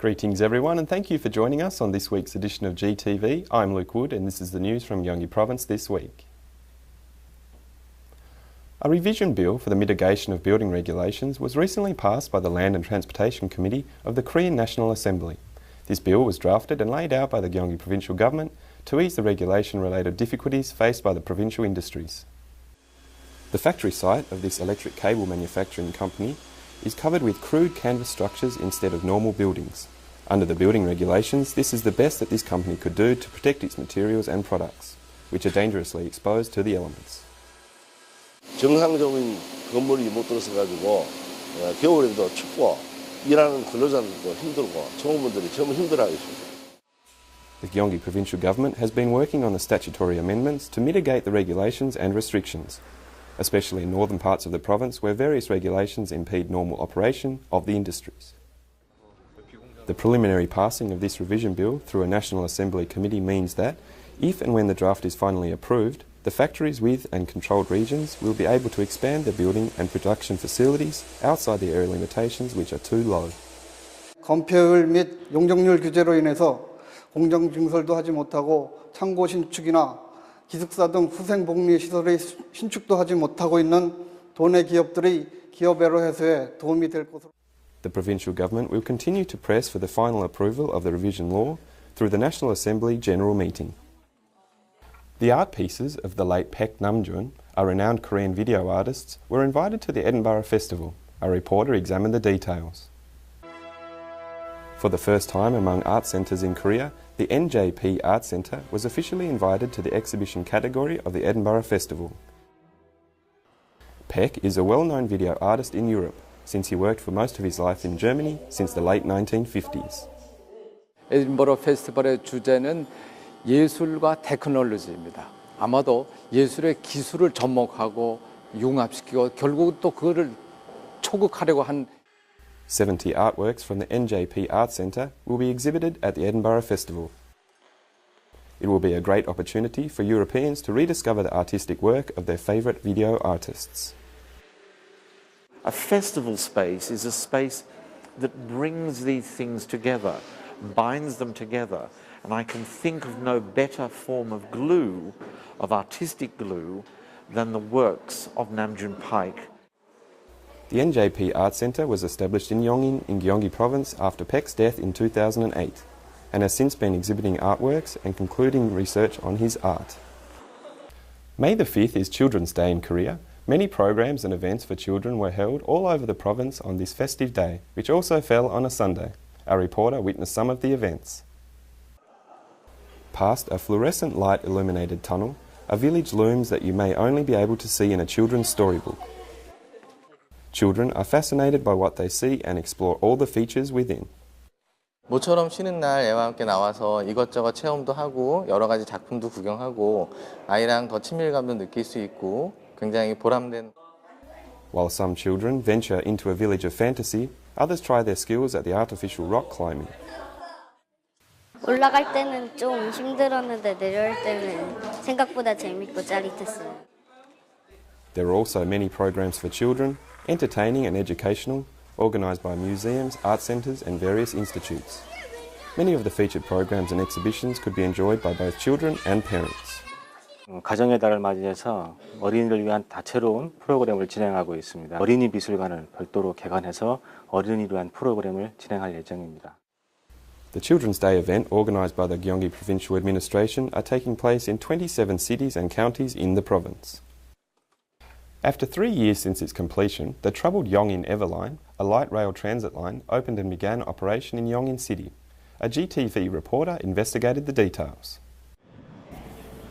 Greetings everyone, and thank you for joining us on this week's edition of GTV. I'm Luke Wood and this is the news from Gyeonggi Province this week. A revision bill for the mitigation of building regulations was recently passed by the Land and Transportation Committee of the Korean National Assembly. This bill was drafted and laid out by the Gyeonggi Provincial Government to ease the regulation-related difficulties faced by the provincial industries. The factory site of this electric cable manufacturing company is covered with crude canvas structures instead of normal buildings. Under the building regulations, this is the best that this company could do to protect its materials and products, which are dangerously exposed to the elements. 정상적인 건물이 못 들어서 가지고 겨울에도 춥고 일하는 근로자들도 힘들고 종업원들이 전부 힘들어하고 있습니다. The Gyeonggi Provincial Government has been working on the statutory amendments to mitigate the regulations and restrictions, especially in northern parts of the province where various regulations impede normal operation of the industries. The preliminary passing of this revision bill through a National Assembly committee means that, if and when the draft is finally approved, the factories with and controlled regions will be able to expand their building and production facilities outside the area limitations which are too low. 건폐율 및 용적률 규제로 인해서 공정 증설도 하지 못하고 창고 신축이나 기숙사 등 후생복리 시설의 신축도 하지 못하고 있는 도내 기업들의 기업애로 해소에 도움이 될 것으로. The provincial government will continue to press for the final approval of the revision law through the National Assembly General Meeting. The art pieces of the late Paek Namjoon, a renowned Korean video artist, were invited to the Edinburgh Festival. A reporter examined the details. For the first time among art centres in Korea, the NJP Art Centre was officially invited to the exhibition category of the Edinburgh Festival. Paek is a well-known video artist in Europe, since he worked for most of his life in Germany since the late 1950s. 에딘버러 페스티벌의 주제는 예술과 테크놀로지입니다. 아마도 예술의 기술을 접목하고 융합시키고 결국 또 그거를 초극하려고 한 70 artworks from the NJP Art Centre will be exhibited at the Edinburgh Festival. It will be a great opportunity for Europeans to rediscover the artistic work of their favourite video artists. A festival space is a space that brings these things together, binds them together, and I can think of no better form of glue, of artistic glue, than the works of Namjoon Paek. The NJP Art Centre was established in Yongin in Gyeonggi Province after Paek's death in 2008 and has since been exhibiting artworks and concluding research on his art. May the 5th is Children's Day in Korea. Many programs and events for children were held all over the province on this festive day, which also fell on a Sunday. Our reporter witnessed some of the events. Past a fluorescent light illuminated tunnel, a village looms that you may only be able to see in a children's storybook. Children are fascinated by what they see and explore all the features within. 모처럼 쉬는 날 애와 함께 나와서 이것저것 체험도 하고 여러 가지 작품도 구경하고 아이랑 더 친밀감도 느낄 수 있고 굉장히 보람된. While some children venture into a village of fantasy, others try their skills at the artificial rock climbing. 올라갈 때는 좀 힘들었는데 내려올 때는 생각보다 재밌고 짜릿했어요. There are also many programs for children, entertaining and educational, organised by museums, art centres and various institutes. Many of the featured programs and exhibitions could be enjoyed by both children and parents. 가정의 달을 맞이해서 어린이를 위한 다채로운 프로그램을 진행하고 있습니다. 어린이 미술관을 별도로 개관해서 어린이를 위한 프로그램을 진행할 예정입니다. The Children's Day event organised by the Gyeonggi Provincial Administration are taking place in 27 cities and counties in the province. After 3 years since its completion, the troubled Yongin Everline, a light rail transit line, opened and began operation in Yongin City. A GTV reporter investigated the details.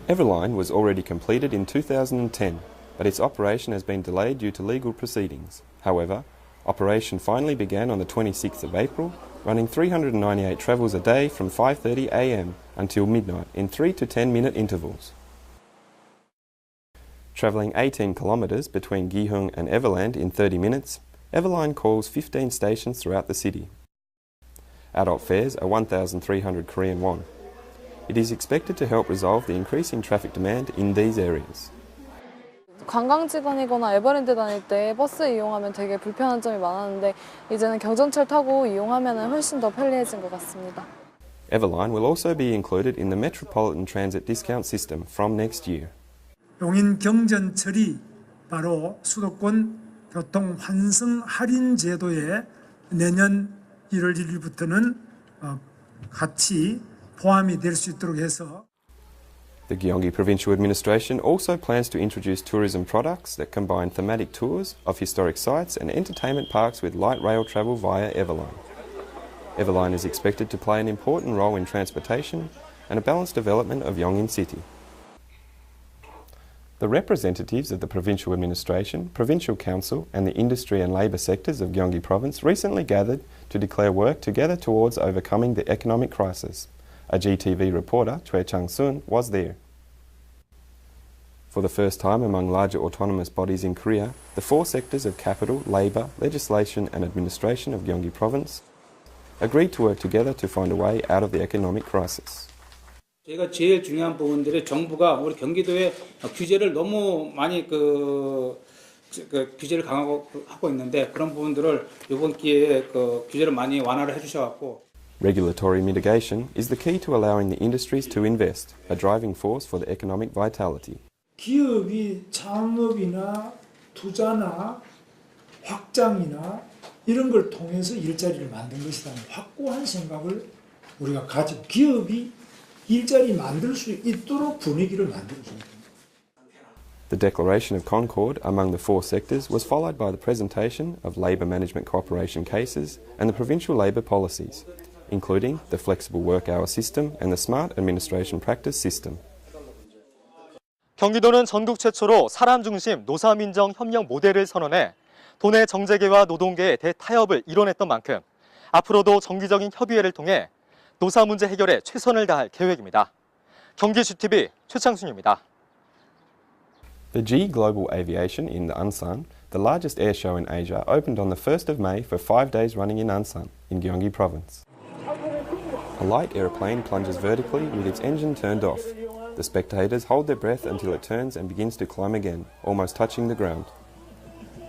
Everline was already completed in 2010, but its operation has been delayed due to legal proceedings. However, operation finally began on the 26th of April, running 398 travels a day from 5:30 a.m. until midnight in 3 to 10-minute intervals. Travelling 18 kilometres between Gihung and Everland in 30 minutes, Everline calls 15 stations throughout the city. Adult fares are 1,300 Korean won. It is expected to help resolve the increasing traffic demand in these areas. 관광지간이거나 에버랜드 다닐 때 버스 이용하면 되게 불편한 점이 많았는데 이제는 경전철 타고 이용하면 훨씬 더 편리해진 것 같습니다. Everline will also be included in the Metropolitan Transit Discount System from next year. 용인 경전철이 바로 수도권 교통 환승 할인 제도에 내년 1월 1일부터는 같이 포함이 될 수 있도록 해서 The Gyeonggi Provincial Administration also plans to introduce tourism products that combine thematic tours of historic sites and entertainment parks with light rail travel via Everline. Everline is expected to play an important role in transportation and a balanced development of Yongin City. The representatives of the Provincial Administration, Provincial Council and the industry and labour sectors of Gyeonggi Province recently gathered to declare work together towards overcoming the economic crisis. A GTV reporter, Choi Chang-sun, was there. For the first time among larger autonomous bodies in Korea, the four sectors of capital, labour, legislation and administration of Gyeonggi Province agreed to work together to find a way out of the economic crisis. 저희가 제일 중요한 부분들이 정부가 우리 경기도에 규제를 너무 많이 규제를 강화하고 있는데 그런 부분들을 이번 기회에 규제를 많이 완화를 해주셔갖고. Regulatory mitigation is the key to allowing the industries to invest, a driving force for the economic vitality. 기업이 창업이나 투자나 확장이나 이런 걸 통해서 일자리를 만든 것이라는 확고한 생각을 우리가 가지고 기업이 일자리 만들 수 있도록 분위기를 만들어줘야 됩니다. The declaration of concord among the four sectors was followed by the presentation of labour management cooperation cases and the provincial labour policies, including the flexible work hour system and the smart administration practice system. 경기도는 전국 최초로 사람 중심 노사민정 협력 모델을 선언해 도내 정재계와 노동계의 대타협을 이뤄냈던 만큼 앞으로도 정기적인 협의회를 통해 노사 문제 해결에 최선을 다할 계획입니다. 경기 GTV 최창순입니다. The G Global Aviation in Ansan, the largest air show in Asia, opened on the 1st of May for 5 days running in Ansan, in Gyeonggi Province. A light aeroplane plunges vertically with its engine turned off. The spectators hold their breath until it turns and begins to climb again, almost touching the ground.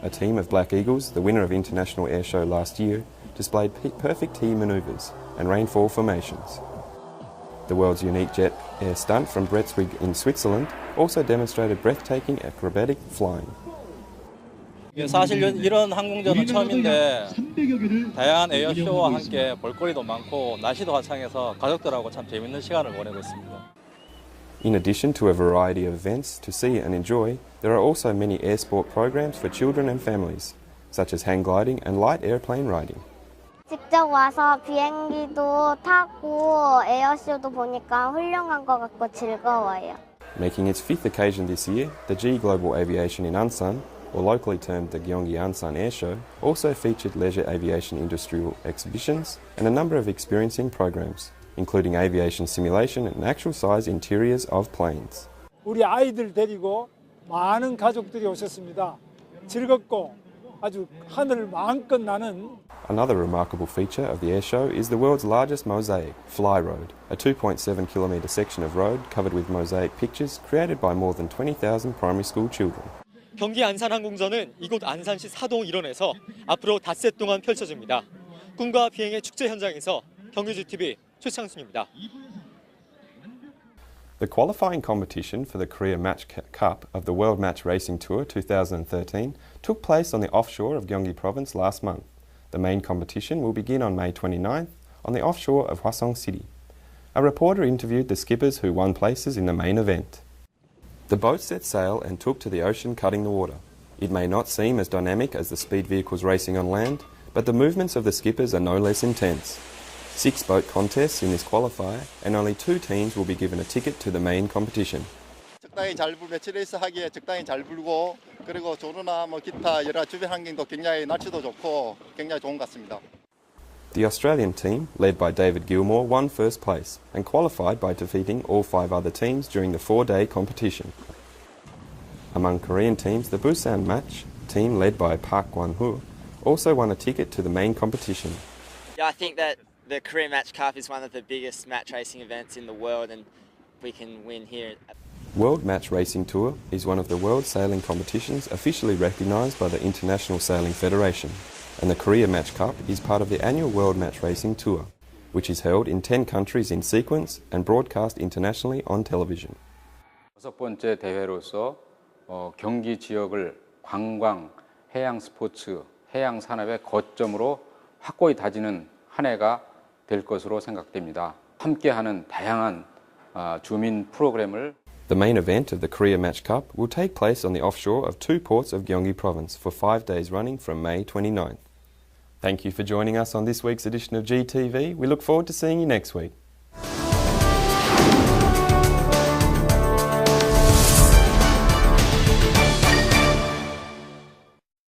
A team of Black Eagles, the winner of International Air Show last year, displayed perfect T manoeuvres and rainfall formations. The world's unique jet air stunt from Bretzwig in Switzerland also demonstrated breathtaking acrobatic flying. 사실 이런 항공전은 처음인데 다양한 에어쇼와 함께 볼거리도 많고 날씨도 화창해서 가족들하고 참 재밌는 시간을 보내고 있습니다. In addition to a variety of events to see and enjoy, there are also many air sport programs for children and families, such as hang gliding and light airplane riding. 직접 와서 비행기도 타고 에어쇼도 보니까 훌륭한 것 같고 즐거워요. Making its fifth occasion this year, the G Global Aviation in Ansan, or locally termed the Gyeonggi Ansan Air Show, also featured leisure aviation industrial exhibitions and a number of experiencing programs, including aviation simulation and actual-size interiors of planes. 우리 아이들 데리고 많은 가족들이 오셨습니다. 즐겁고 아주 하늘 마음껏 나는. Another remarkable feature of the air show is the world's largest mosaic, Fly Road, a 2.7-kilometre section of road covered with mosaic pictures created by more than 20,000 primary school children. 경기 안산항공전은 이곳 안산시 사동 일원에서 앞으로 닷새 동안 펼쳐집니다. 꿈과 비행의 축제 현장에서 경기 GTV 최창순입니다. The qualifying competition for the Korea Match Cup of the World Match Racing Tour 2013 took place on the offshore of Gyeonggi Province last month. The main competition will begin on May 29th on the offshore of Hwasong City. A reporter interviewed the skippers who won places in the main event. The boat set sail and took to the ocean, cutting the water. It may not seem as dynamic as the speed vehicles racing on land, but the movements of the skippers are no less intense. 6 boat contests in this qualifier, and only 2 teams will be given a ticket to the main competition. 적당히 잘 불 매치 레이스 하기에 적당히 잘 불고 그리고 조르나 기타 여러 주변 환경도 굉장히 날씨도 좋고 굉장히 좋은 것 같습니다. The Australian team, led by David Gilmore, won first place and qualified by defeating all 5 other teams during the 4-day competition. Among Korean teams, the Busan Match team, led by Park Kwan-hoo, also won a ticket to the main competition. Yeah, I think that the Korean Match Cup is one of the biggest match racing events in the world, and we can win here. World Match Racing Tour is one of the world sailing competitions officially recognised by the International Sailing Federation, and the Korea Match Cup is part of the annual World Match Racing Tour, which is held in 10 countries in sequence and broadcast internationally on television. 여섯 번째 대회로서 경기 지역을 관광, 해양 스포츠, 해양 산업의 거점으로 확고히 다지는 한 해가 될 것으로 생각됩니다. 함께하는 다양한 주민 프로그램을 The main event of the Korea Match Cup will take place on the offshore of 2 ports of Gyeonggi Province for 5 days running from May 29th. Thank you for joining us on this week's edition of GTV. We look forward to seeing you next week.